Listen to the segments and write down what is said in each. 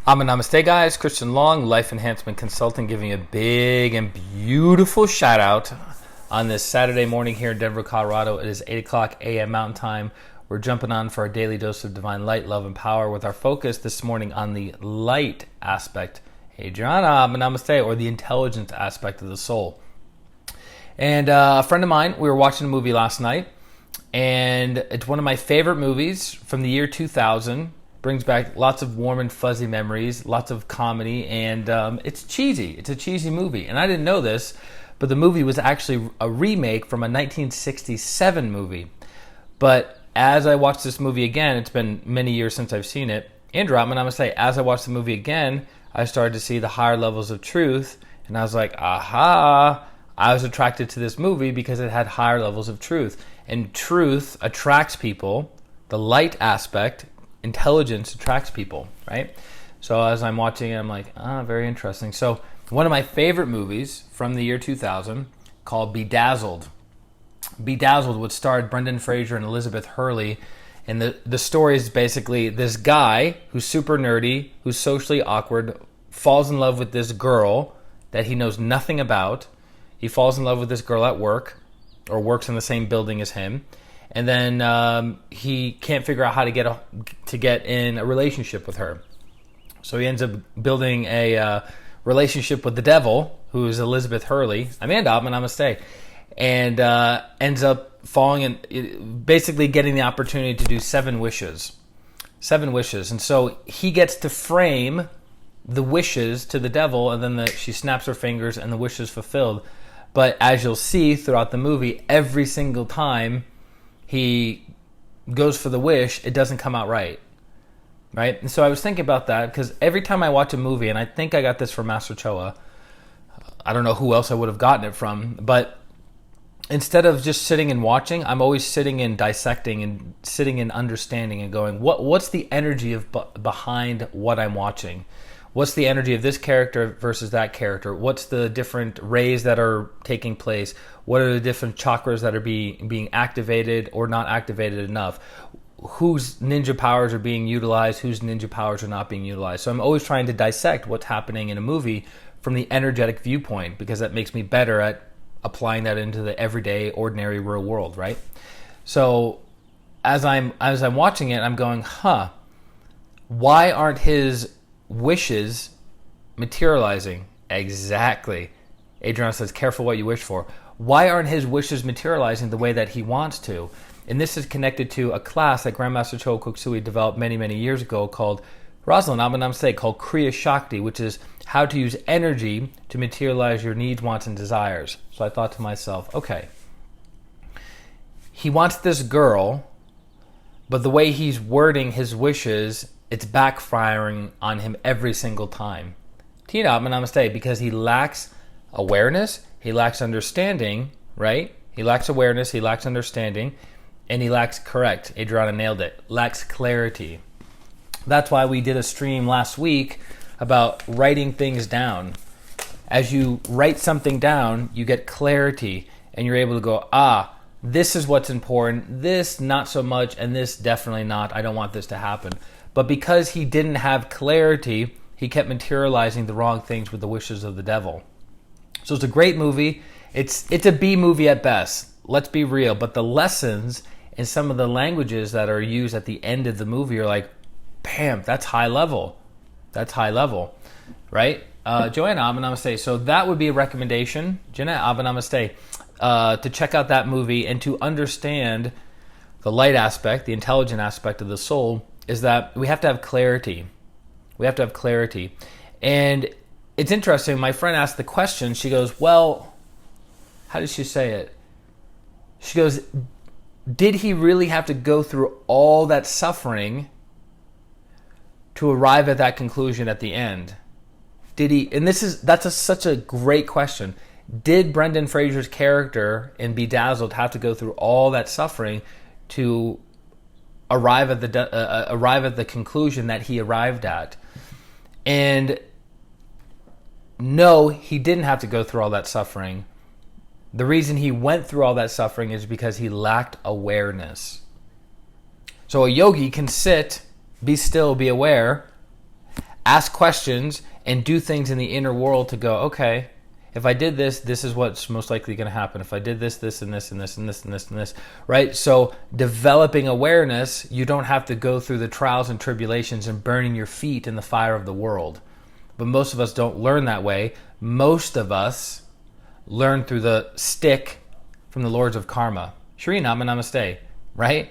Namaste, guys. ChristianRLong, Life Enhancement Consulting, giving you a big and beautiful shout out on this Saturday morning here in Denver, Colorado. It is 8 o'clock a.m. Mountain Time. We're jumping on for our daily dose of divine light, love, and power with our focus this morning on the light aspect, Adriana, Namaste, or the intelligence aspect of the soul. And a friend of mine, we were watching a movie last night, and it's one of my favorite movies from the year 2000. Brings back lots of warm and fuzzy memories, lots of comedy, and it's cheesy. It's a cheesy movie. And I didn't know this, but the movie was actually a remake from a 1967 movie. But as I watched this movie again, it's been many years since I've seen it. Andrew, I'm going to say, as I watched the movie again, I started to see the higher levels of truth, and I was like, aha! I was attracted to this movie because it had higher levels of truth. And truth attracts people. The light aspect, intelligence, attracts people, right? So as I'm watching it, I'm like, very interesting. So one of my favorite movies from the year 2000 called Bedazzled. Bedazzled, which starred Brendan Fraser and Elizabeth Hurley. And the story is basically this guy who's super nerdy, who's socially awkward, falls in love with this girl that he knows nothing about. He falls in love with this girl at work, or works in the same building as him. And then he can't figure out how to get in a relationship with her. So he ends up building a relationship with the devil, who is Elizabeth Hurley. Amanda, Namaste. And ends up falling in, basically getting the opportunity to do 7 wishes. 7 wishes. And so he gets to frame the wishes to the devil, and then she snaps her fingers and the wish is fulfilled. But as you'll see throughout the movie, every single time he goes for the wish, it doesn't come out right. Right? And so I was thinking about that, because every time I watch a movie, and I think I got this from Master Choa, I don't know who else I would have gotten it from, but instead of just sitting and watching, I'm always sitting and dissecting and sitting and understanding and going, what's the energy behind what I'm watching? What's the energy of this character versus that character? What's the different rays that are taking place? What are the different chakras that are being activated or not activated enough? Whose ninja powers are being utilized? Whose ninja powers are not being utilized? So I'm always trying to dissect what's happening in a movie from the energetic viewpoint, because that makes me better at applying that into the everyday, ordinary, real world, right? So as I'm watching it, I'm going, why aren't his wishes materializing? Exactly. Adriana says, careful what you wish for. Why aren't his wishes materializing the way that he wants to? And this is connected to a class that Grandmaster Choa Koksui developed many, many years ago called Rosalind Namaste, called Kriya Shakti, which is how to use energy to materialize your needs, wants, and desires. So I thought to myself, okay, he wants this girl, but the way he's wording his wishes, it's backfiring on him every single time. Tina, Namaste, because he lacks awareness, he lacks understanding, right? He lacks awareness, he lacks understanding, and he lacks, correct, Adriana nailed it, lacks clarity. That's why we did a stream last week about writing things down. As you write something down, you get clarity, and you're able to go, this is what's important, this not so much, and this definitely not. I don't want this to happen. But because he didn't have clarity, he kept materializing the wrong things with the wishes of the devil. So it's a great movie. It's a B movie at best. Let's be real. But the lessons and some of the languages that are used at the end of the movie are like, bam, that's high level. That's high level, right? Joanna, Namaste. So that would be a recommendation, Jenna, Namaste, to check out that movie and to understand the light aspect, the intelligent aspect of the soul, is that we have to have clarity. We have to have clarity. And it's interesting, my friend asked the question, she goes, well, how did she say it? She goes, did he really have to go through all that suffering to arrive at that conclusion at the end? Did he? And that's such a great question. Did Brendan Fraser's character in Bedazzled have to go through all that suffering to arrive at the conclusion that he arrived at? And no, he didn't have to go through all that suffering. The reason he went through all that suffering is because he lacked awareness. So a yogi can sit, be still, be aware, ask questions and do things in the inner world to go, okay, if I did this, this is what's most likely going to happen. If I did this, this, and this, and this, and this, and this, and this, right? So developing awareness, you don't have to go through the trials and tribulations and burning your feet in the fire of the world. But most of us don't learn that way. Most of us learn through the stick from the lords of karma. Shri Nama Namaste, right?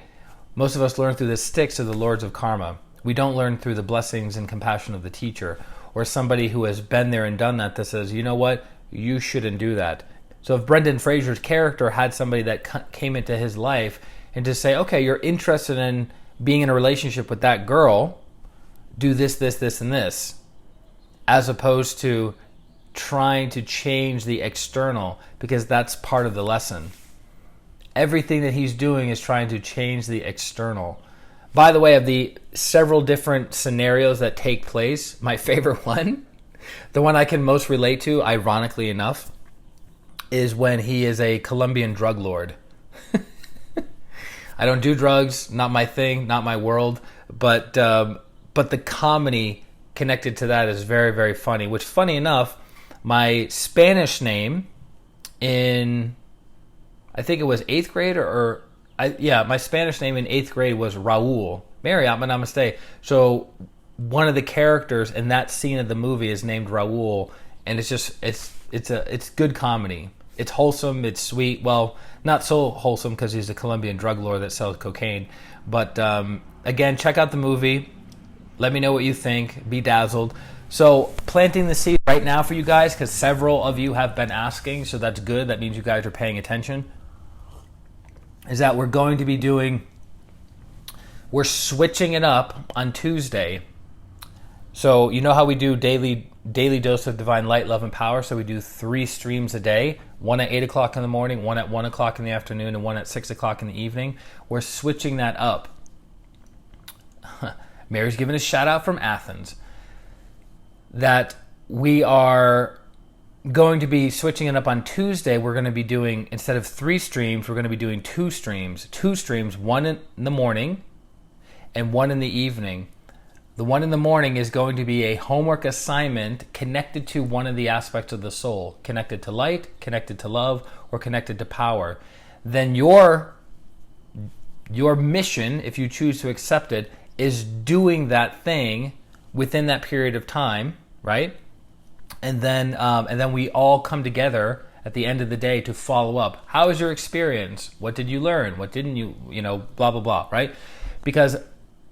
Most of us learn through the sticks of the lords of karma. We don't learn through the blessings and compassion of the teacher or somebody who has been there and done that says, you know what? You shouldn't do that. So if Brendan Fraser's character had somebody that came into his life and to say, okay, you're interested in being in a relationship with that girl, do this, this, this, and this, as opposed to trying to change the external, because that's part of the lesson. Everything that he's doing is trying to change the external. By the way, of the several different scenarios that take place, my favorite one, the one I can most relate to, ironically enough, is when he is a Colombian drug lord. I don't do drugs, not my thing, not my world, but the comedy connected to that is very, very funny, which, funny enough, my Spanish name in, I think it was 8th grade my Spanish name in 8th grade was Raul. Mary Atma Namaste. So one of the characters in that scene of the movie is named Raul, and it's good comedy. It's wholesome, it's sweet. Well, not so wholesome because he's a Colombian drug lord that sells cocaine. But again, check out the movie. Let me know what you think. Be dazzled. So planting the seed right now for you guys, because several of you have been asking, so that's good. That means you guys are paying attention. Is that we're going to be we're switching it up on Tuesday. So you know how we do daily dose of divine light, love, and power? So we do 3 streams a day, one at 8 o'clock in the morning, one at 1 o'clock in the afternoon, and one at 6 o'clock in the evening. We're switching that up. Mary's giving a shout out from Athens that we are going to be switching it up on Tuesday. We're going to be doing, instead of 3 streams, we're going to be doing 2 streams. 2 streams, one in the morning and one in the evening. The one in the morning is going to be a homework assignment connected to one of the aspects of the soul, connected to light, connected to love, or connected to power. Then your mission, if you choose to accept it, is doing that thing within that period of time, right? And then we all come together at the end of the day to follow up. How was your experience? What did you learn? What didn't you, blah, blah, blah, right? Because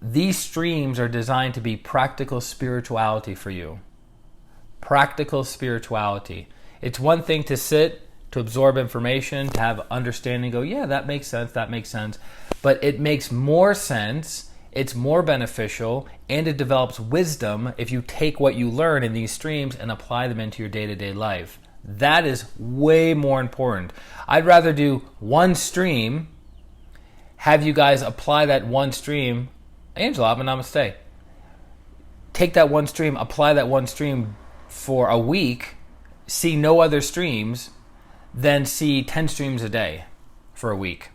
these streams are designed to be practical spirituality for you. Practical spirituality. It's one thing to sit, to absorb information, to have understanding, go, yeah, that makes sense, that makes sense. But it makes more sense, it's more beneficial, and it develops wisdom if you take what you learn in these streams and apply them into your day-to-day life. That is way more important. I'd rather do one stream, have you guys apply that one stream. Angela, namaste. Take that one stream, apply that one stream for a week, see no other streams, then see 10 streams a day for a week.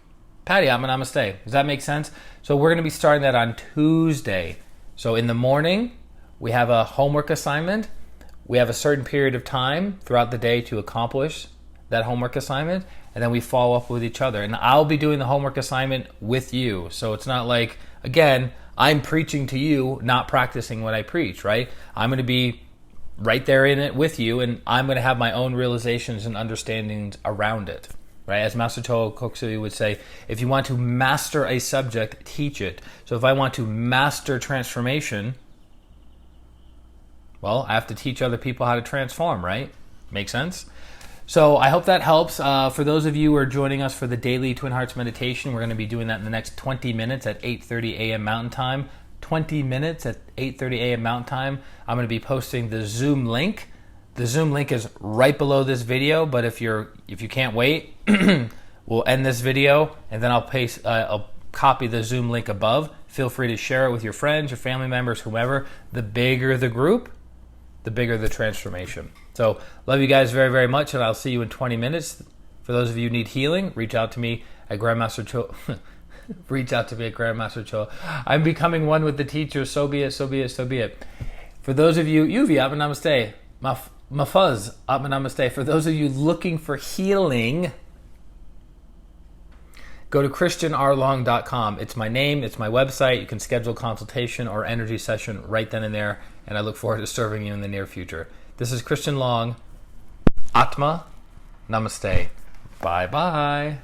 Patty, namaste. Does that make sense? So we're going to be starting that on Tuesday. So in the morning, we have a homework assignment. We have a certain period of time throughout the day to accomplish that homework assignment, and then we follow up with each other. And I'll be doing the homework assignment with you. So it's not like, again, I'm preaching to you, not practicing what I preach, right? I'm going to be right there in it with you, and I'm going to have my own realizations and understandings around it, right? As Master Toho Koksui would say, if you want to master a subject, teach it. So if I want to master transformation, well, I have to teach other people how to transform, right? Make sense? So I hope that helps. For those of you who are joining us for the daily Twin Hearts meditation, we're going to be doing that in the next 20 minutes at 8:30 a.m. Mountain Time. 20 minutes at 8:30 a.m. Mountain Time. I'm going to be posting the Zoom link. The Zoom link is right below this video, but if you can't wait, we'll end this video and then I'll copy the Zoom link above. Feel free to share it with your friends, your family members, whomever. The bigger the group, the bigger the transformation. So love you guys very, very much, and I'll see you in 20 minutes. For those of you who need healing, reach out to me at Grandmaster Cho. Reach out to me at Grandmaster Cho. I'm becoming one with the teacher. So be it, so be it, so be it. For those of you, Yuvi, Atma Namaste. Mafuz, Atma Namaste. For those of you looking for healing, go to ChristianRLong.com. It's my name, it's my website. You can schedule a consultation or energy session right then and there, and I look forward to serving you in the near future. This is Christian Long. Atma Namaste. Bye-bye.